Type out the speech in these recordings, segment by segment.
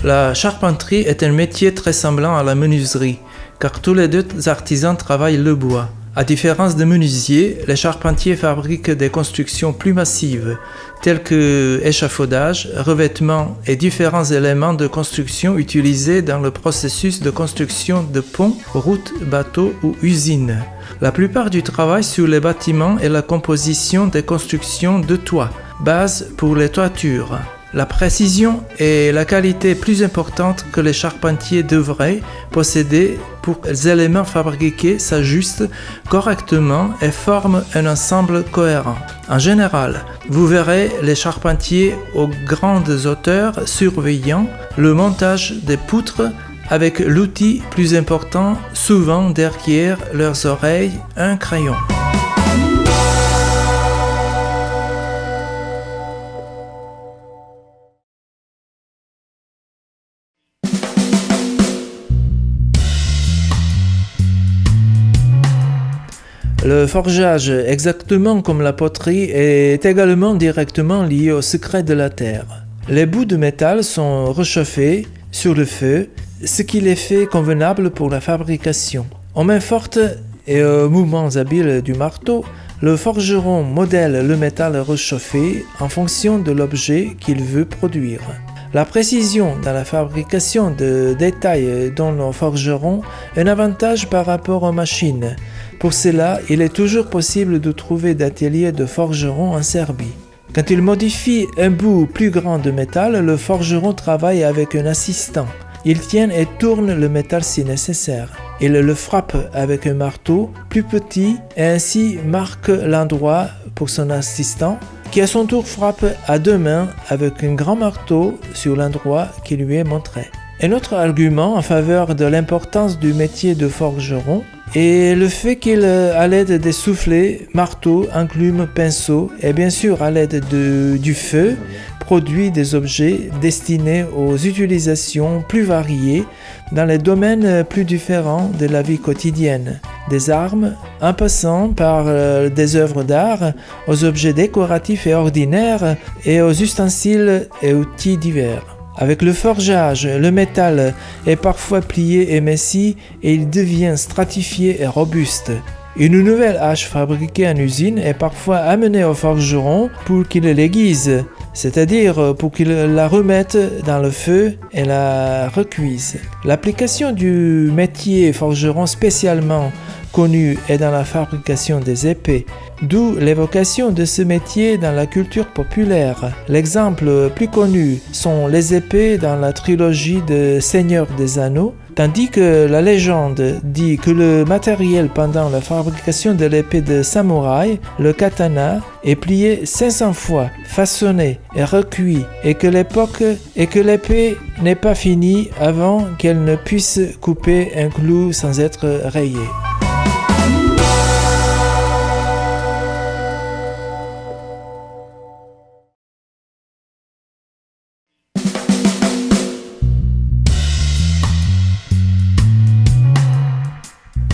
La charpenterie est un métier très semblant à la menuiserie, car tous les deux artisans travaillent le bois. À différence des menuisiers, les charpentiers fabriquent des constructions plus massives, telles que échafaudages, revêtements et différents éléments de construction utilisés dans le processus de construction de ponts, routes, bateaux ou usines. La plupart du travail sur les bâtiments est la composition des constructions de toits, base pour les toitures. La précision et la qualité plus importantes que les charpentiers devraient posséder pour les éléments fabriqués s'ajustent correctement et forment un ensemble cohérent. En général, vous verrez les charpentiers aux grandes hauteurs surveillant le montage des poutres avec l'outil plus important, souvent derrière leurs oreilles, un crayon. Le forgeage, exactement comme la poterie, est également directement lié au secret de la terre. Les bouts de métal sont réchauffés sur le feu, ce qui les fait convenables pour la fabrication. Aux mains fortes et aux mouvements habiles du marteau, le forgeron modèle le métal réchauffé en fonction de l'objet qu'il veut produire. La précision dans la fabrication de détails donne au forgeron un avantage par rapport aux machines. Pour cela, il est toujours possible de trouver des ateliers de forgerons en Serbie. Quand il modifie un bout plus grand de métal, le forgeron travaille avec un assistant. Il tient et tourne le métal si nécessaire. Il le frappe avec un marteau plus petit et ainsi marque l'endroit pour son assistant, qui à son tour frappe à deux mains avec un grand marteau sur l'endroit qui lui est montré. Un autre argument en faveur de l'importance du métier de forgeron est le fait qu'il, à l'aide des soufflets, marteaux, enclumes, pinceaux et bien sûr à l'aide du feu, produit des objets destinés aux utilisations plus variées dans les domaines plus différents de la vie quotidienne, des armes, en passant par des œuvres d'art, aux objets décoratifs et ordinaires et aux ustensiles et outils divers. Avec le forgeage, le métal est parfois plié et émincé et il devient stratifié et robuste. Une nouvelle hache fabriquée en usine est parfois amenée au forgeron pour qu'il l'aiguise, c'est-à-dire pour qu'il la remette dans le feu et la recuise. L'application du métier forgeron spécialement connu est dans la fabrication des épées, d'où l'évocation de ce métier dans la culture populaire. L'exemple plus connu sont les épées dans la trilogie de Seigneur des Anneaux, tandis que la légende dit que le matériel pendant la fabrication de l'épée de samouraï, le katana, est plié 500 fois, façonné et recuit, et que l'épée n'est pas finie avant qu'elle ne puisse couper un clou sans être rayée.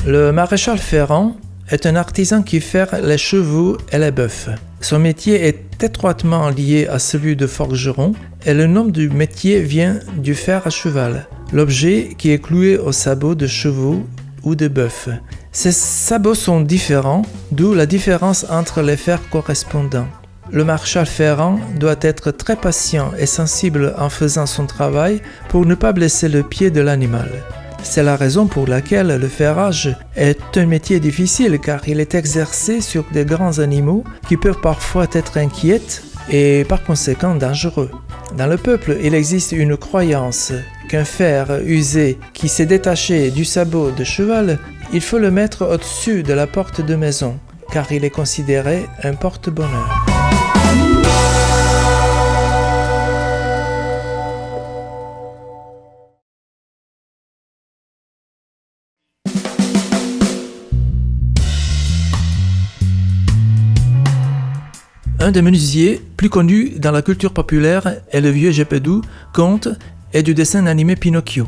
Le maréchal ferrant est un artisan qui fait les chevaux et les bœufs. Son métier est étroitement lié à celui de forgeron et le nom du métier vient du fer à cheval, l'objet qui est cloué aux sabots de chevaux ou de bœufs. Ces sabots sont différents, d'où la différence entre les fers correspondants. Le maréchal ferrant doit être très patient et sensible en faisant son travail pour ne pas blesser le pied de l'animal. C'est la raison pour laquelle le ferrage est un métier difficile car il est exercé sur des grands animaux qui peuvent parfois être inquiets et par conséquent dangereux. Dans le peuple, il existe une croyance qu'un fer usé qui s'est détaché du sabot de cheval, il faut le mettre au-dessus de la porte de maison car il est considéré un porte-bonheur. Un des menuisiers plus connus dans la culture populaire est le vieux Geppetto, conte et du dessin animé Pinocchio.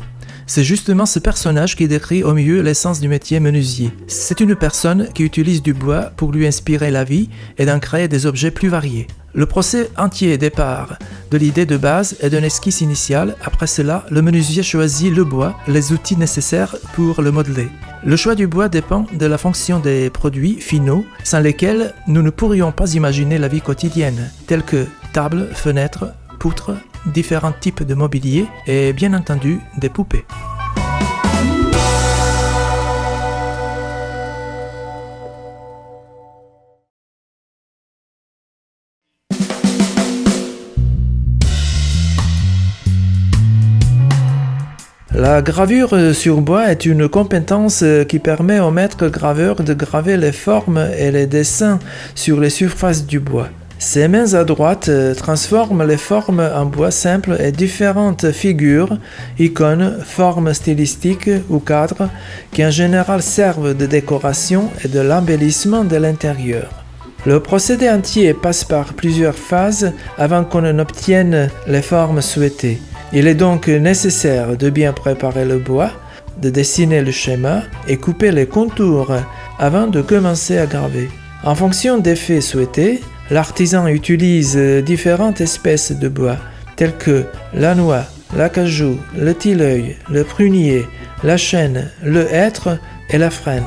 C'est justement ce personnage qui décrit au mieux l'essence du métier menuisier. C'est une personne qui utilise du bois pour lui inspirer la vie et d'en créer des objets plus variés. Le procès entier départ de l'idée de base et d'une esquisse initiale. Après cela, le menuisier choisit le bois, les outils nécessaires pour le modeler. Le choix du bois dépend de la fonction des produits finaux, sans lesquels nous ne pourrions pas imaginer la vie quotidienne, tels que tables, fenêtres, poutres, différents types de mobilier et bien entendu des poupées. La gravure sur bois est une compétence qui permet au maître graveur de graver les formes et les dessins sur les surfaces du bois. Ses mains à droite transforment les formes en bois simple et différentes figures, icônes, formes stylistiques ou cadres qui en général servent de décoration et de l'embellissement de l'intérieur. Le procédé entier passe par plusieurs phases avant qu'on n'obtienne les formes souhaitées. Il est donc nécessaire de bien préparer le bois, de dessiner le schéma et couper les contours avant de commencer à graver. En fonction des effets souhaités, l'artisan utilise différentes espèces de bois, telles que la noix, l'acajou, le tilleuil, le prunier, la chêne, le hêtre et la frêne.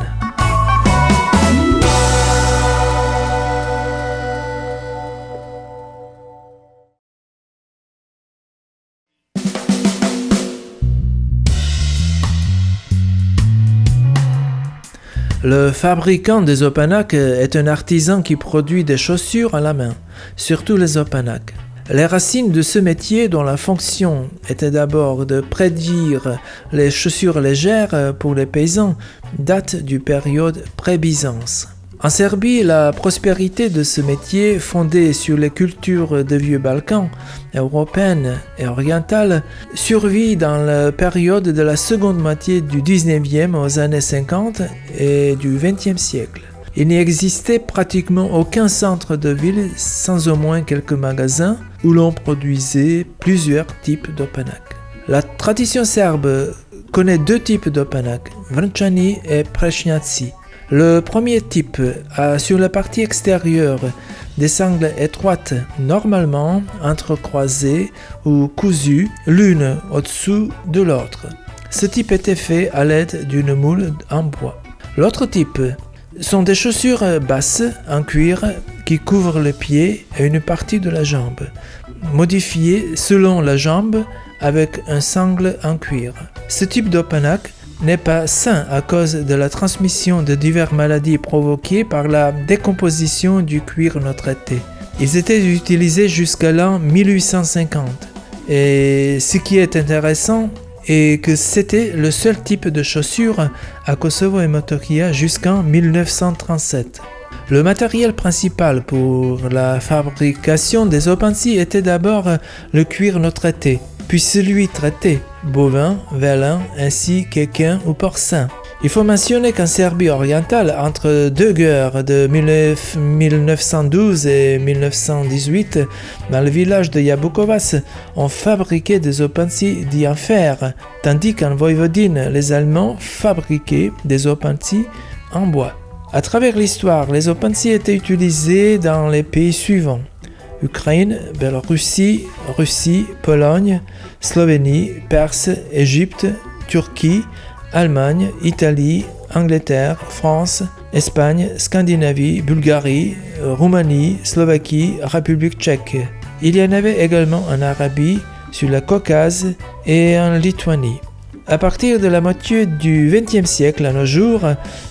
Le fabricant des opanaques est un artisan qui produit des chaussures à la main, surtout les opanaques. Les racines de ce métier, dont la fonction était d'abord de prédire les chaussures légères pour les paysans, datent du période pré-Byzance. En Serbie, la prospérité de ce métier, fondé sur les cultures des vieux Balkans, européennes et orientales, survit dans la période de la seconde moitié du 19e aux années 50 et du 20e siècle. Il n'y existait pratiquement aucun centre de ville sans au moins quelques magasins où l'on produisait plusieurs types d'opanaques. La tradition serbe connaît deux types d'opanaques, vrčani et prečnjaci. Le premier type a sur la partie extérieure des sangles étroites, normalement entrecroisées ou cousues l'une au-dessous de l'autre. Ce type était fait à l'aide d'une moule en bois. L'autre type sont des chaussures basses en cuir qui couvrent le pied et une partie de la jambe, modifiées selon la jambe avec un sangle en cuir. Ce type d'opanaque n'est pas sain à cause de la transmission de diverses maladies provoquées par la décomposition du cuir non traité. Ils étaient utilisés jusqu'à l'an 1850. Et ce qui est intéressant est que c'était le seul type de chaussure à Kosovo et Metohija jusqu'en 1937. Le matériel principal pour la fabrication des opanci était d'abord le cuir non traité, puis celui traité, bovin, vélin, ainsi qu'équin ou porcin. Il faut mentionner qu'en Serbie orientale, entre deux guerres de 1912 et 1918, dans le village de Jabukovac, on fabriquait des opanci dits en fer, tandis qu'en Voïvodine, les Allemands fabriquaient des opanci en bois. À travers l'histoire, les opanci étaient utilisés dans les pays suivants: Ukraine, Biélorussie, Russie, Pologne, Slovénie, Perse, Égypte, Turquie, Allemagne, Italie, Angleterre, France, Espagne, Scandinavie, Bulgarie, Roumanie, Slovaquie, République tchèque. Il y en avait également en Arabie, sur le Caucase et en Lituanie. À partir de la moitié du XXe siècle à nos jours,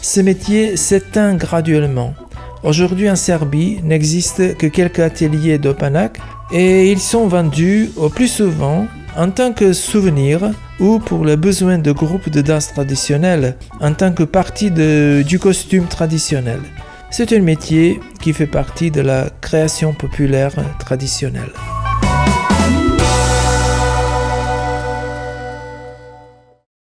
ce métier s'éteint graduellement. Aujourd'hui en Serbie, n'existe que quelques ateliers d'opanaque et ils sont vendus au plus souvent en tant que souvenir ou pour les besoins de groupes de danse traditionnelle, en tant que partie du costume traditionnel. C'est un métier qui fait partie de la création populaire traditionnelle.